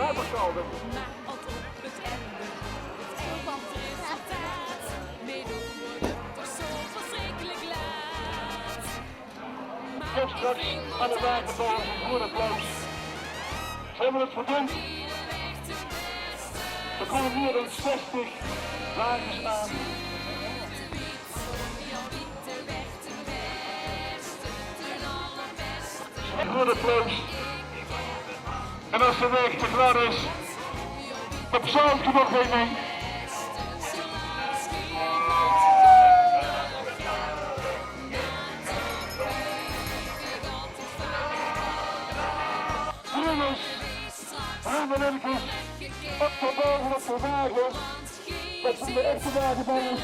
Rijberskalden. Maar tot op het einde, van het resultaat. Meedoen worden toch zo verschrikkelijk laat. Kom straks aan de waterbal voor applaus. Ze hebben het verdiend. Er komen meer dan 60 wagens aan. Een goed applaus. En als de weg te klaar is, op zand er nog een mee. Jongens, Ruimelirkens, op de boven op de wagens. Dat zijn de echte wagenbouwers.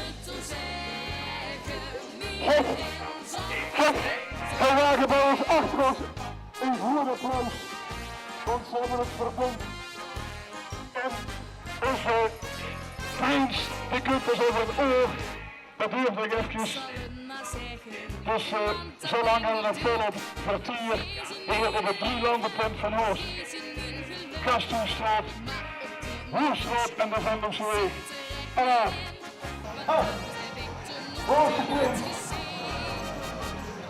De wagenbouwers achter ons. Een goed applaus. Want ze hebben het verdiend. En onze vriend, die kunt over het oor. Dat duurt nog eventjes. Dus zo lang hebben we nog volop kwartier hier op het drielandenpunt van Oost. Kastoenstraat, Hoersstraat en de Vendomseweg. En Hoogste prins.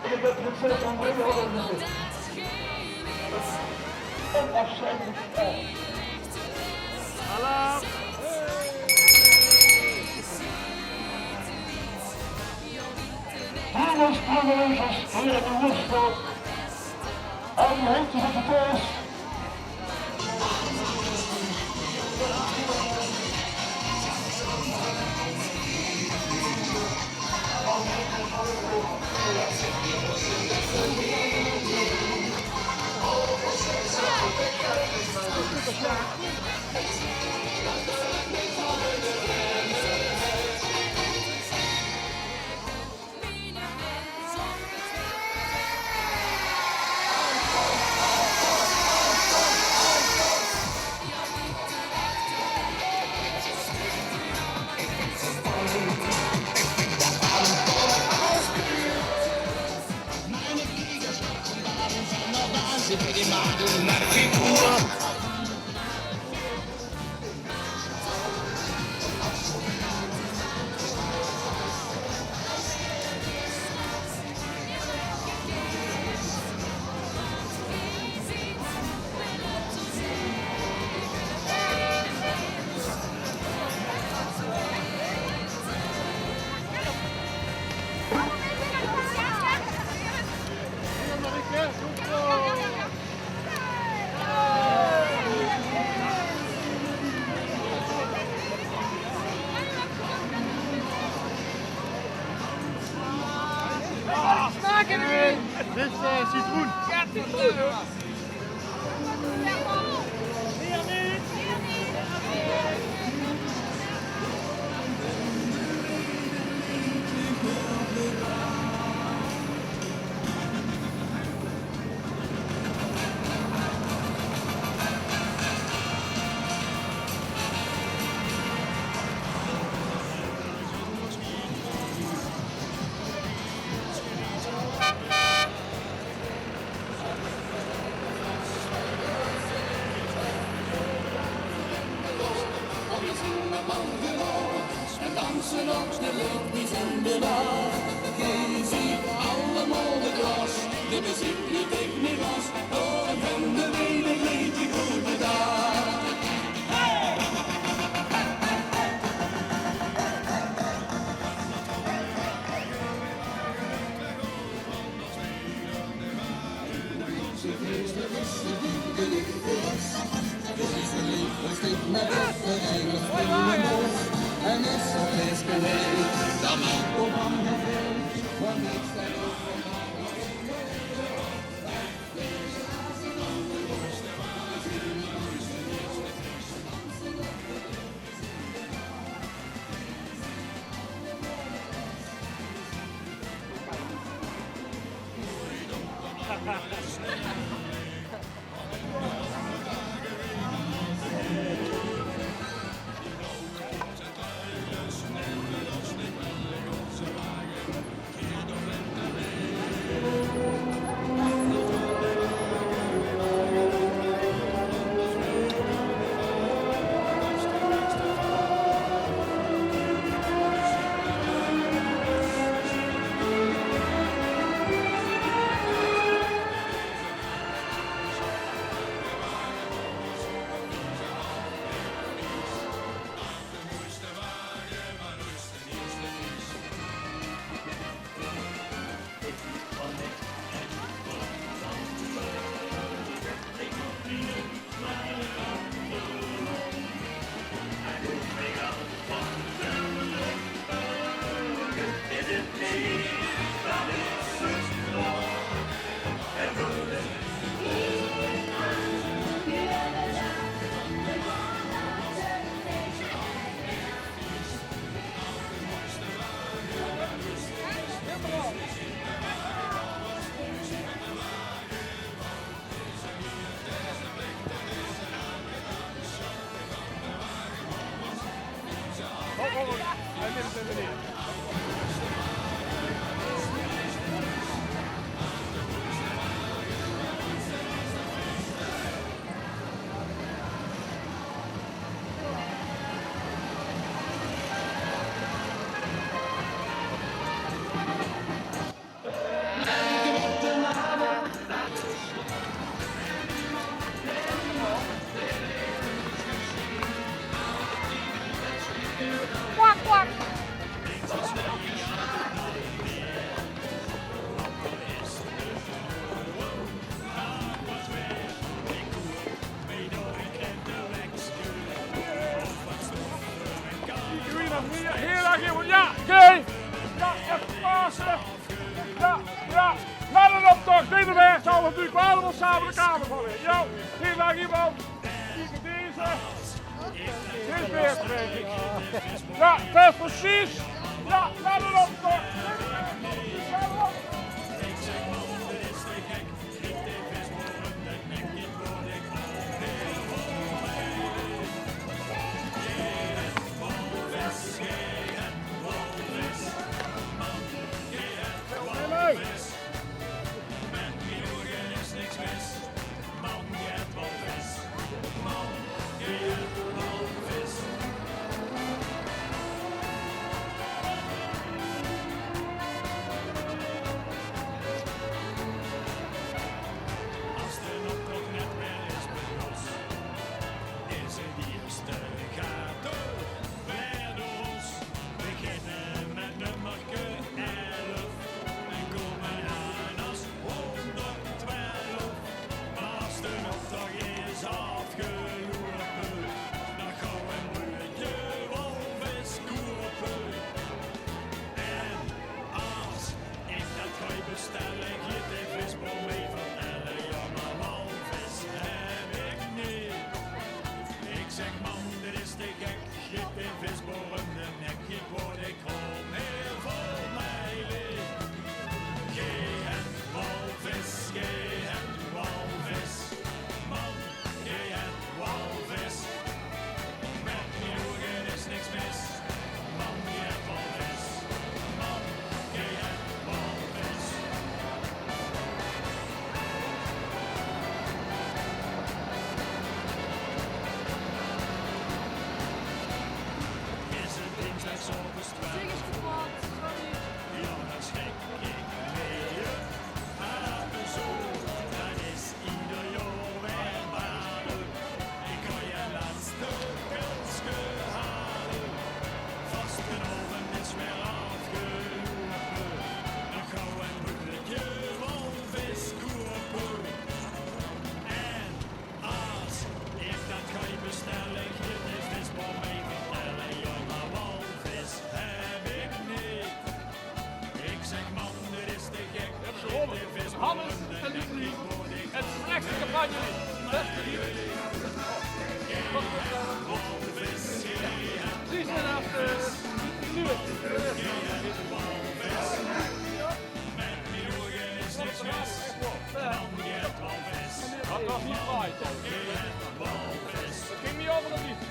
Ik heb de prinses van Brugge gezet. Onafscheidelijk. Hallo. Dames en heren, hier in de Hoersstraat. En die heet je het thuis. Dit is citroen. Ja, citroen. Langs de lucht die zondag. Je ziet allemaal de glas. De muziek niet ik niet los. Door een vende wenen leed je goede dag. Hey! Ze feest, de beste die de liefde was. Dit is de liefdeslied met het heilig in de mond. En is het is geweest, dan ook op aan de veld, want ik sta op van is er weer in. Heel erg iemand. Ja, oké. Ja, even passen. Ja. Naar een optocht. Deze weg zal natuurlijk wel allemaal samen de kamer van weer. Jo, heel erg iemand. Deze. Dit is weer, denk ik. Ja, dat is precies. Ja, naar een optocht. Hannes en Lucie, het slechtste campagne, beste lief. Precies naast nu. Dat was niet fraai, toch? Dat ging niet over de liefde.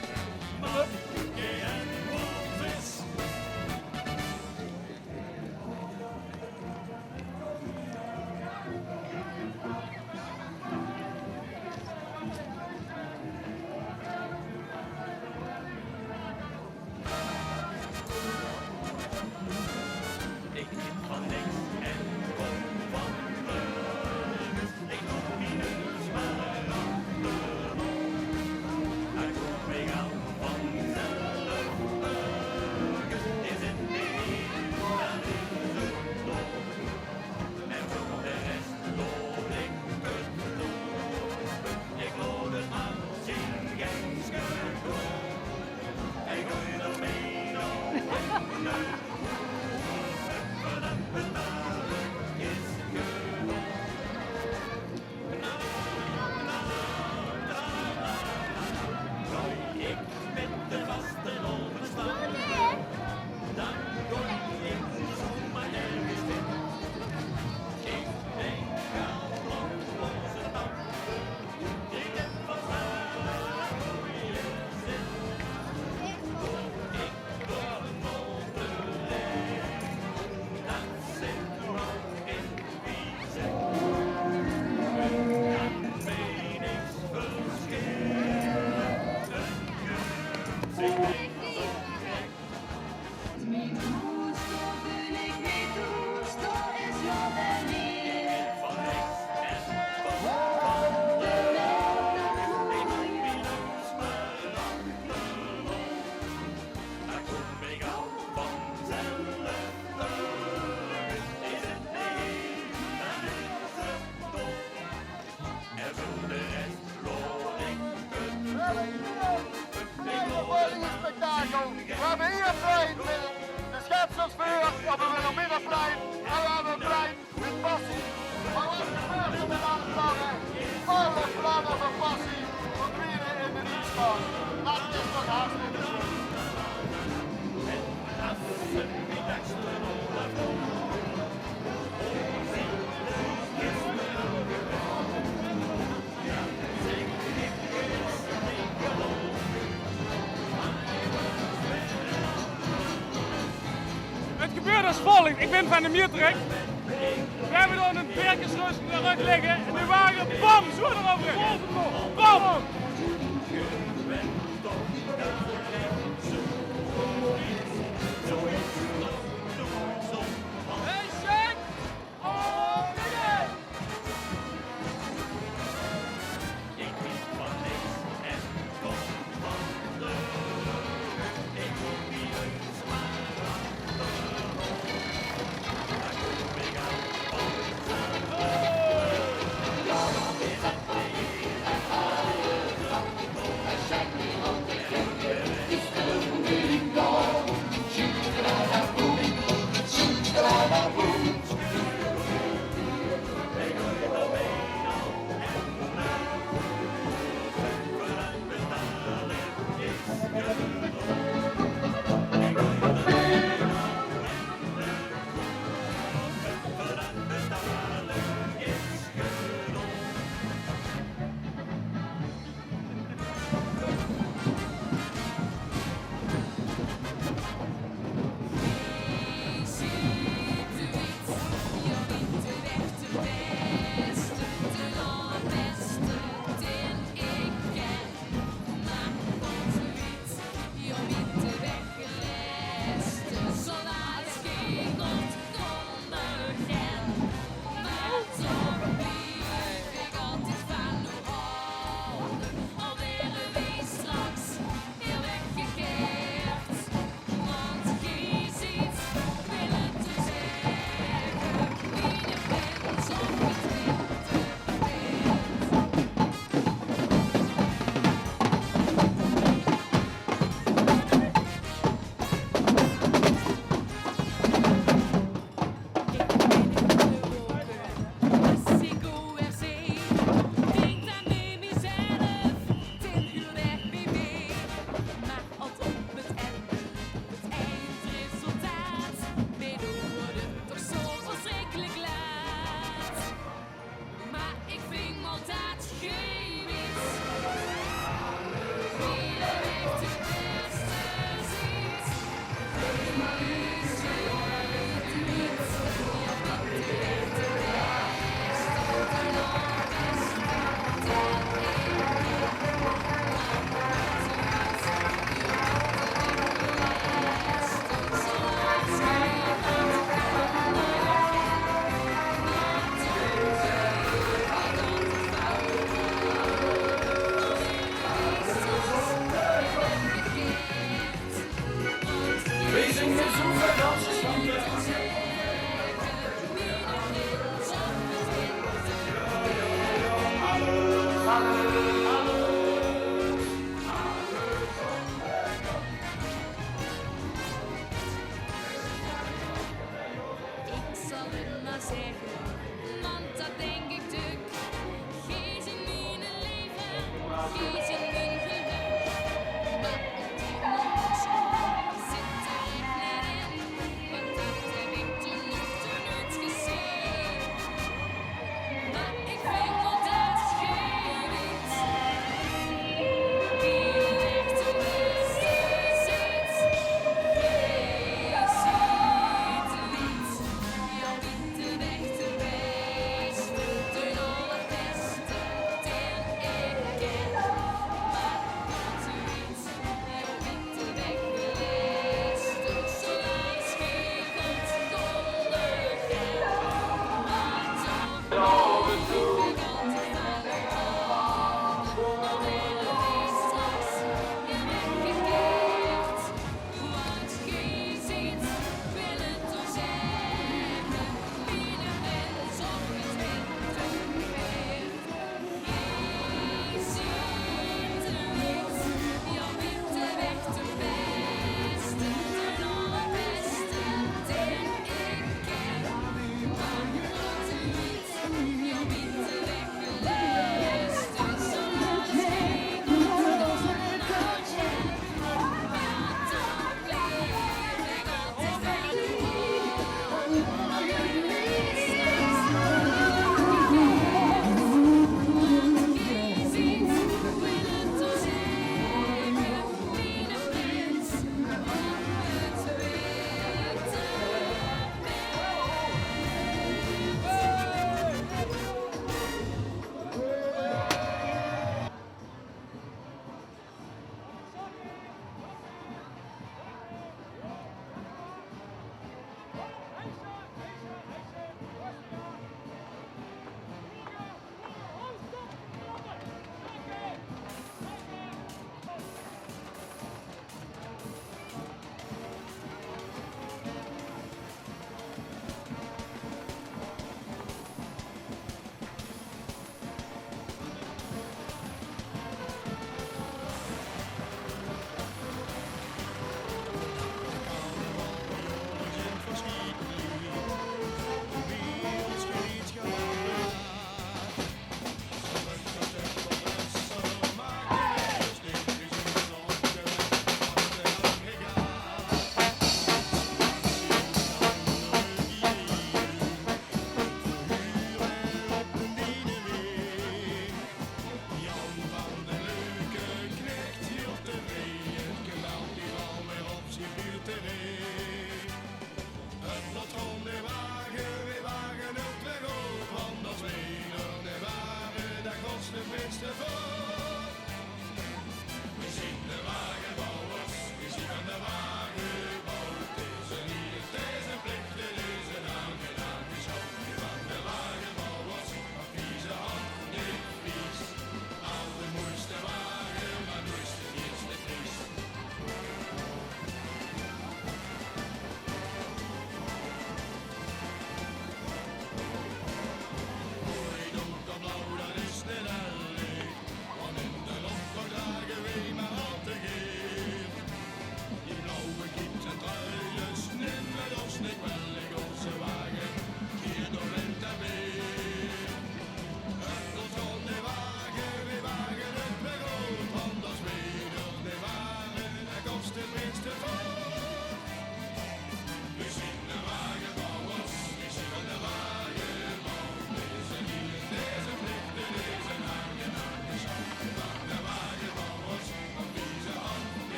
hebben hier een plein met de schepsersvuur op een Wilhelminaplein. En we hebben een plein met passie. Maar wat gebeurt er met alle vlaggen? Alle vlaggen van passie verdwijnen in de nieuwsbaan. Dat is toch hartstikke goed. Het gebeurt als volgt. Ik ben van de Miertrek. We hebben dan een werkersrust in de rug liggen en de wagen, bam, zo eroverheen. Bam! Hey, shake! Oh, nigga! Ik zal het maar zeggen, want dat denk ik tuk. Geen zin in het leven, geen zin in geluk. Maar op dit moment zit er echt net in.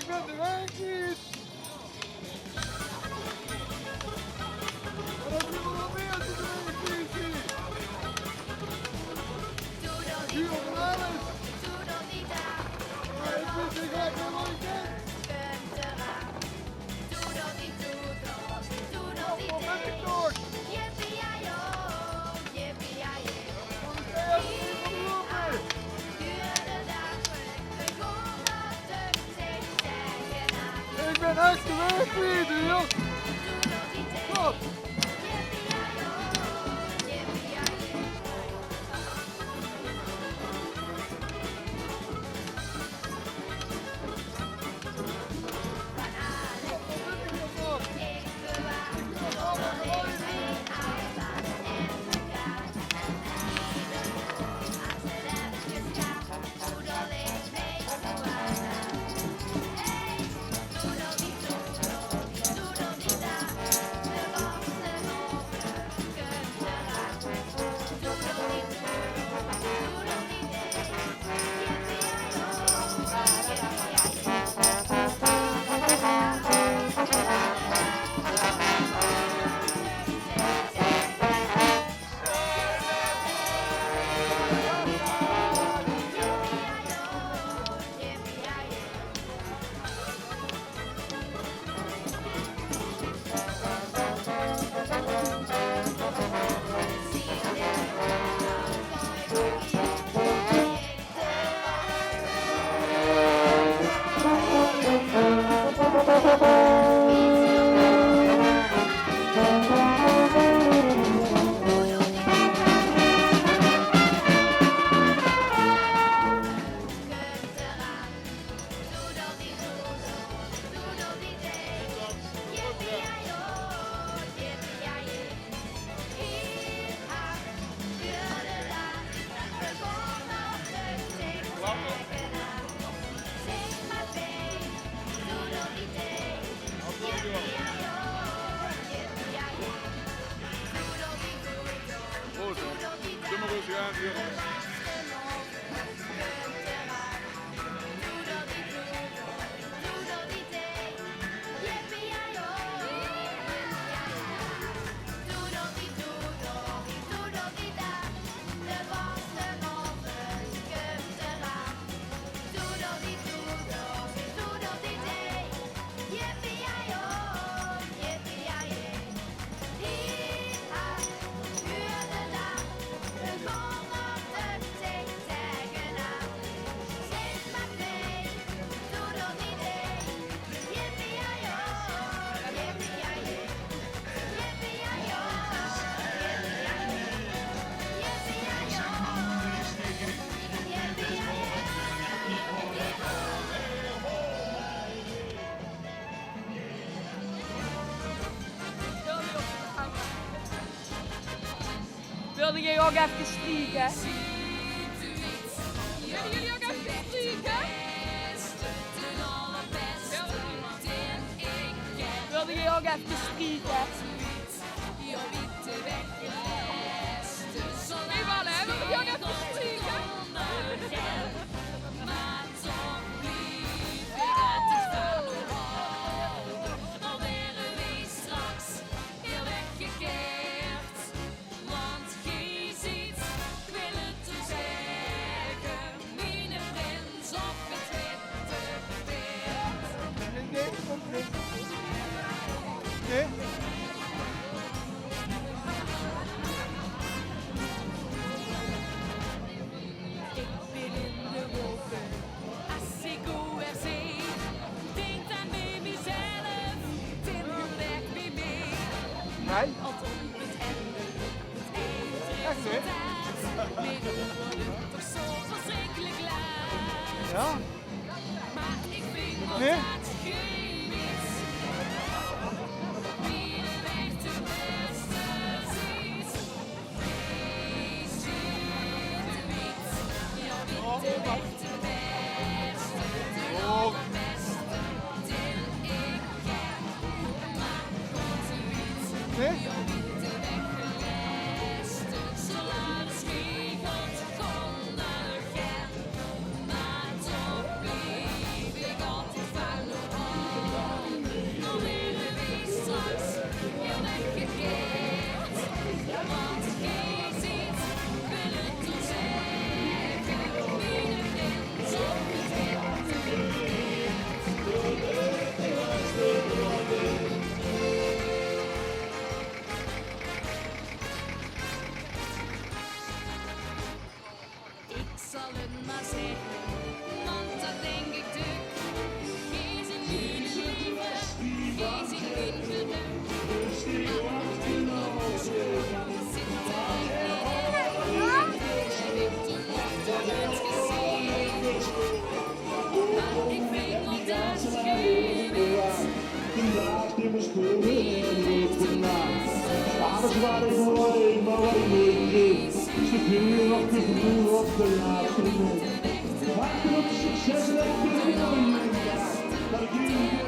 Ik ben de weg niet! Maar dat doen we nog meer als de weg niet zie! Hier op alles! Maar ik wist niet waar ik helemaal niet ken! Wat ben ik toch? Ik ben echt de weg niet, joh! Stop! Wilde jij ook even strijken? Willen jullie ook even strijken? Wilde jij ook even strijken? Eenmaal hè, wilde jij ook even strijken? Nee? Echt hè? Ja? Nee? Oh. Nee? Alles waar ik hoor, ik maar wat ik ze kunnen op de vloer op de laatste minuut. Hartelijk succes en een mooie dat ik jullie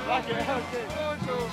Lekker, oké. Gewoon zo.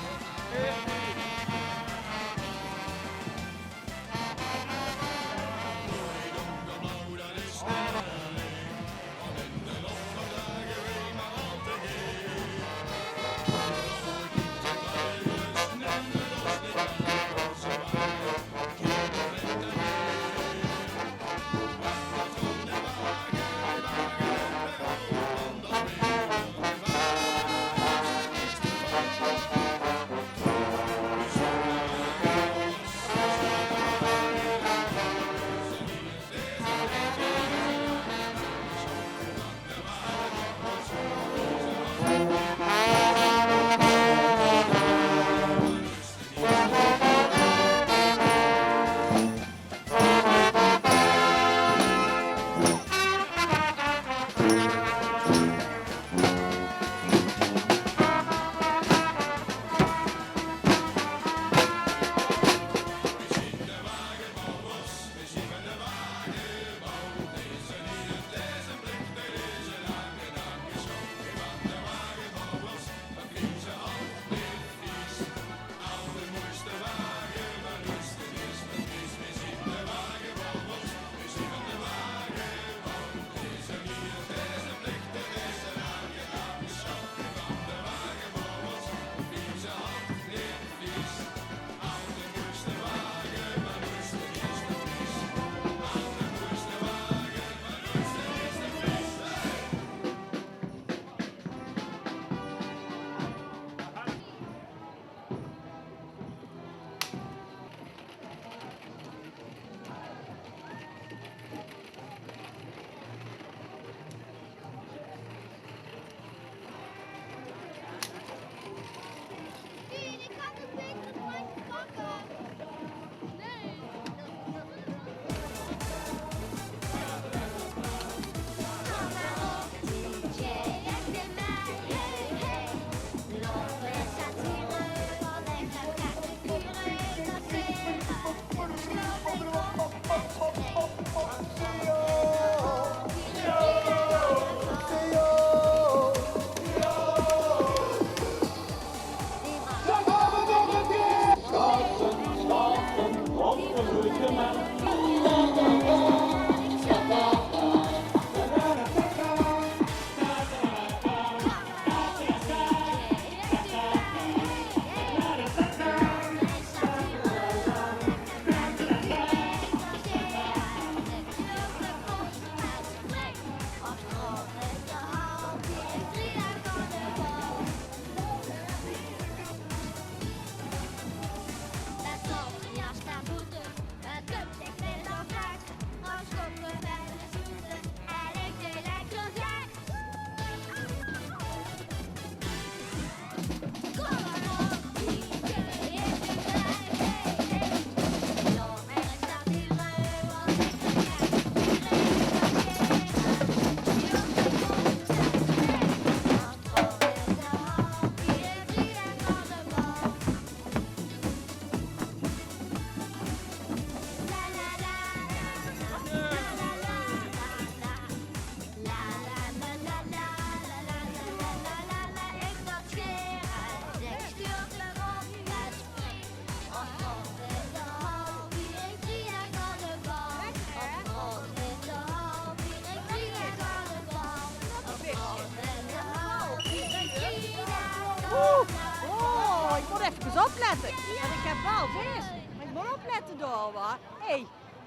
Oh, ik moet even opletten. Want ik heb wel vis. Maar ik moet opletten door, hoor. Hé,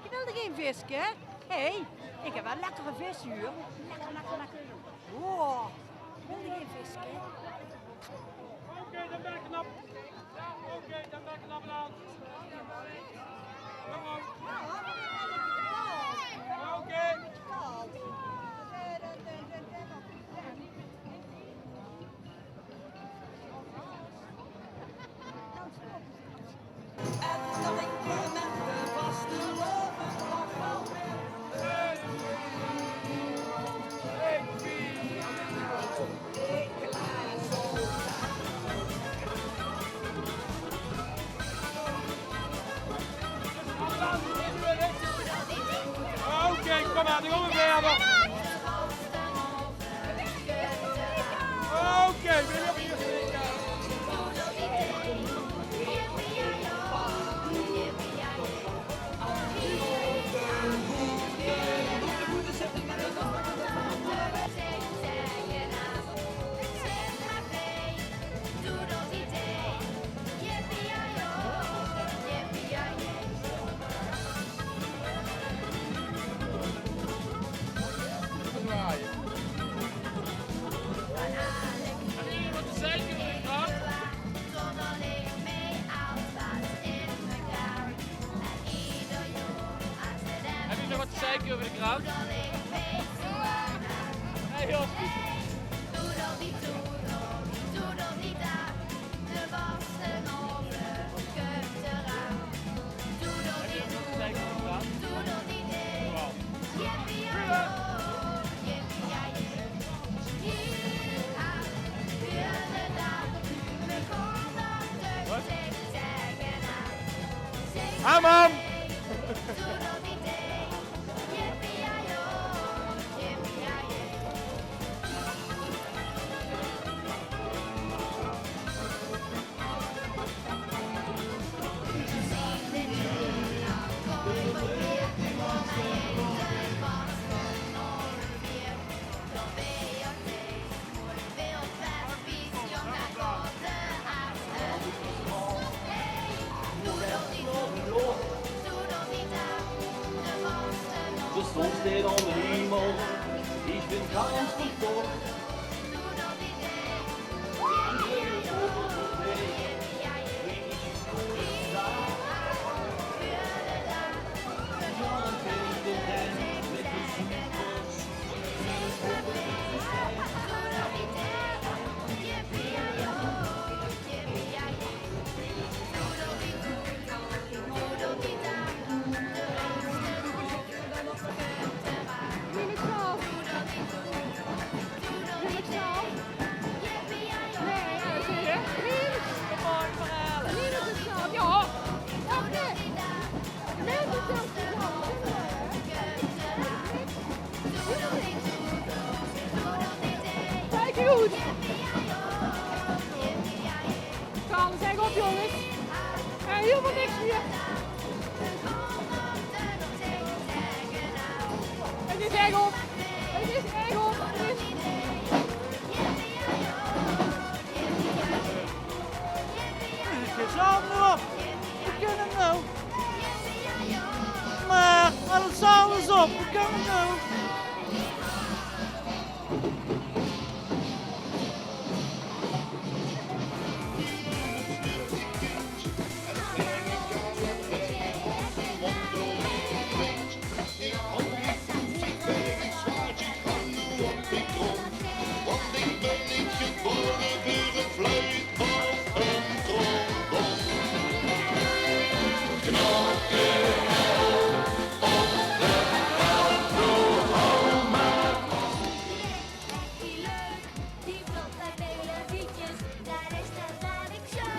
je wilde geen visje? Hé, ik heb wel lekkere vis hier. Lekker, lekker, lekker. Wow, wil je geen visje? Oké, dan ben ik knap. Ja, oké, dan ben ik knap aan. Kom op. Oké. Oké, kom maar, die gaan we weer hebben. Oké, ben je op hier? aan. Hey, heel goed. Haman! De zon steekt aan de hemel, ik ben ganz verstoord. Kijk goed! Gaan we zeggen op jongens. Helemaal niks meer. Het is echt op. Het is echt op. Samen op! We kunnen nou! Maar alles samen op! We kunnen nou! Want ik ben niet geboren voor een fluit of een trombon. Die vlot uit melodietjes, daar is dat wat ik zei.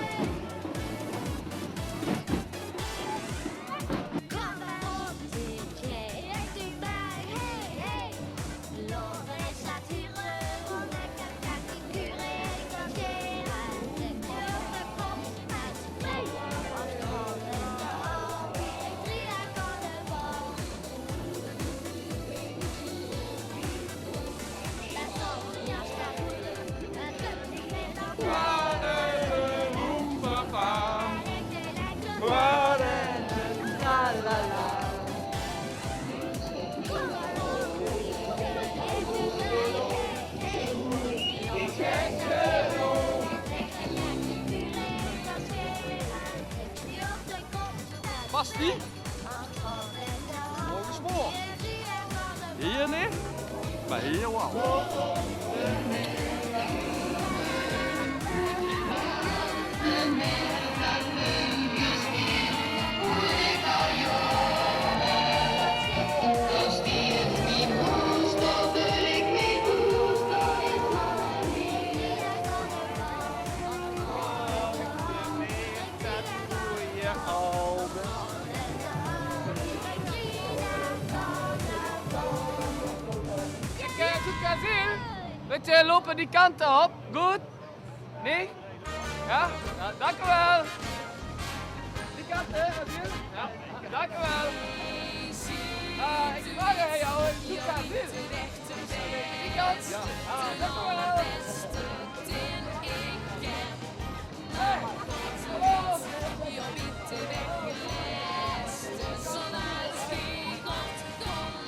Kom maar op, zit jij echt dichtbij, hey, hey. Loven is naturen, want ik heb graag die kuren. Ik kan scheren, zet je op de kop, uit twee. Als grond in de oog, ik 3 akkoorden vol. Best op een jas gaat voelen, het lukt niet meer dan Past die? Morgen smoor. Hier niet? Maar hier wel. Weet je, lopen die kanten op. Goed? Nee? Ja? Ja, dank u wel. Die kant, hè, Adil? Ja, dank u wel. Ik vraag aan jou, die kant, die kant? Ja. Dank u wel. Hey, hallo.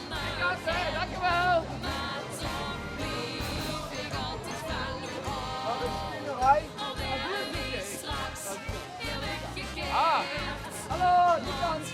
Die kant, hè, dank u wel. Ah, hallo, die kant.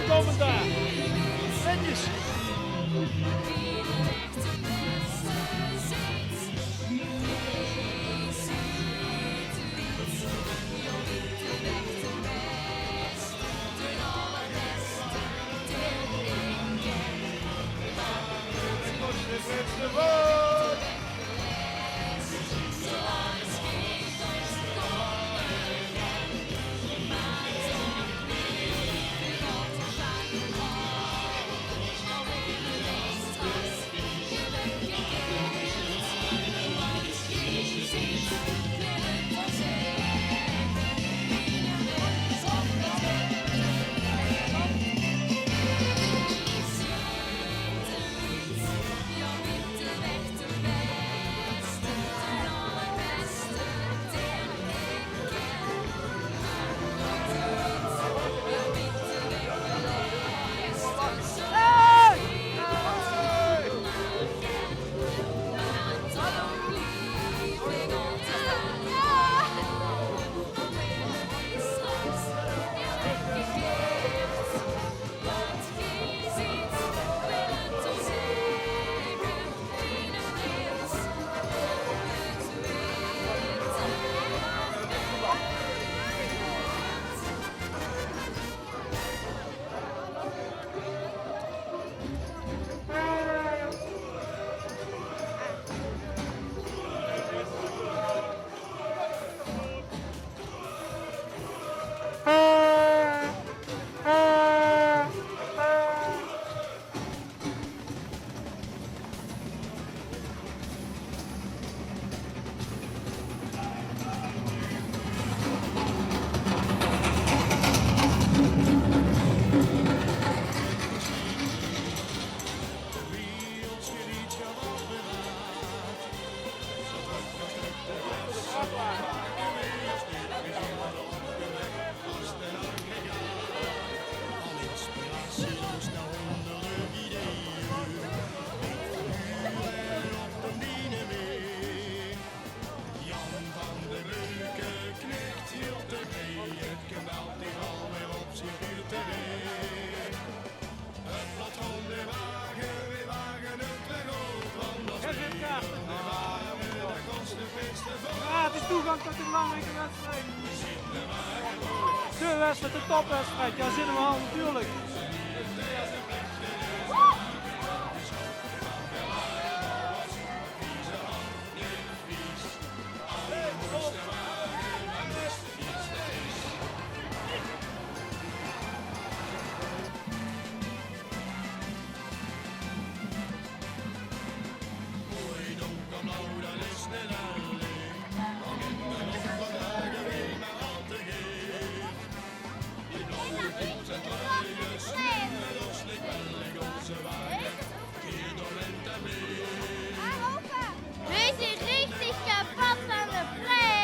komen daar. Netjes. Gratis toegang tot de belangrijke wedstrijd. De wedstrijd, de topwedstrijd. Ja, zin hem al natuurlijk. Wir sind richtig kaputt an der Presse.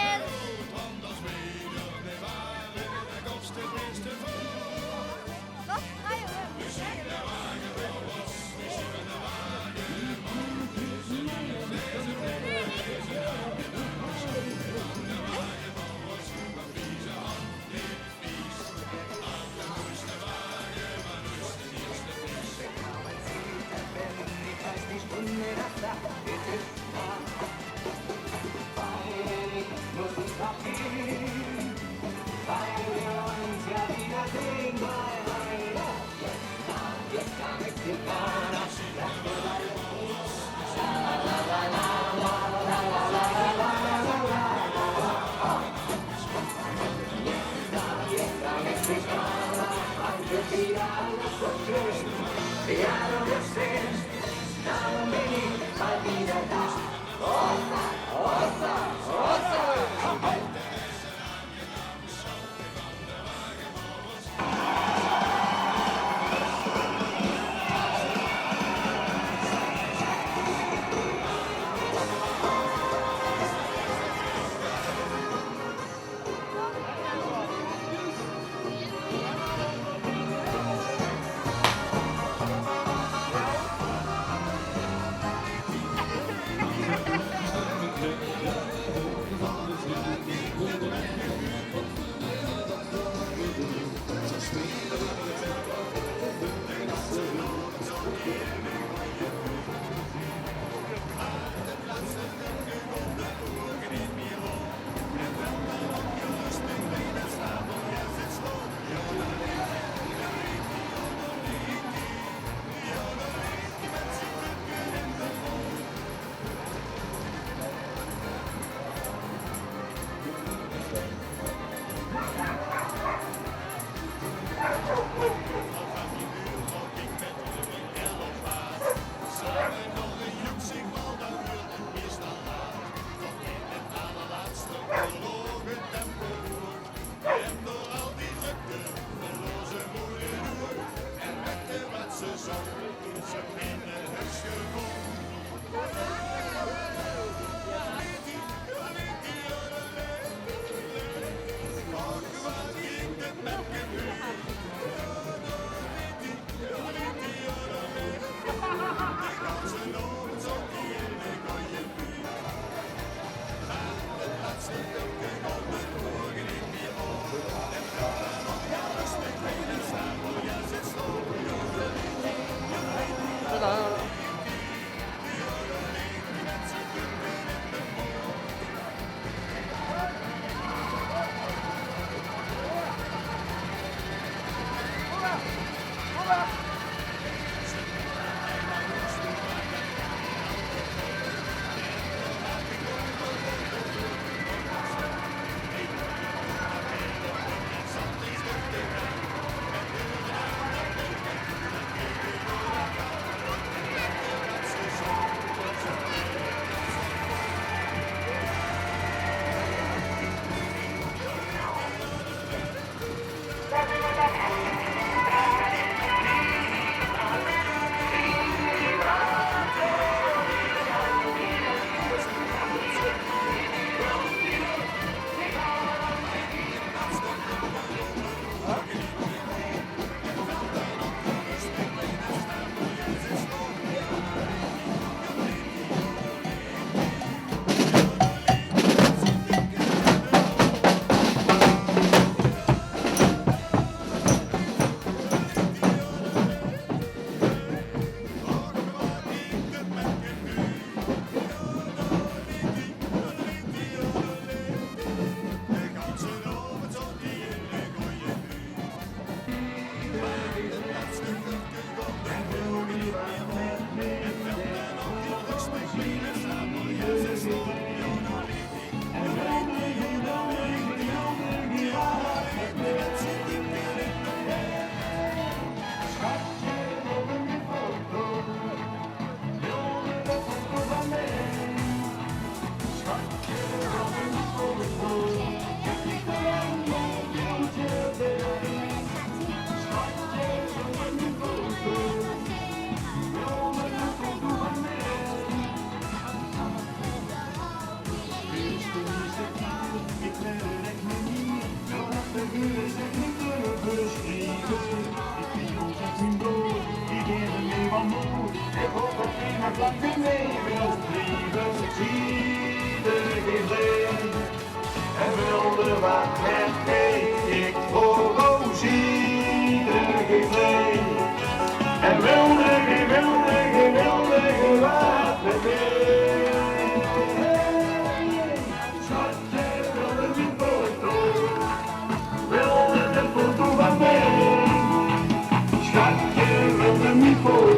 Schatje, wilde niet voor,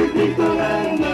ik niet alleen.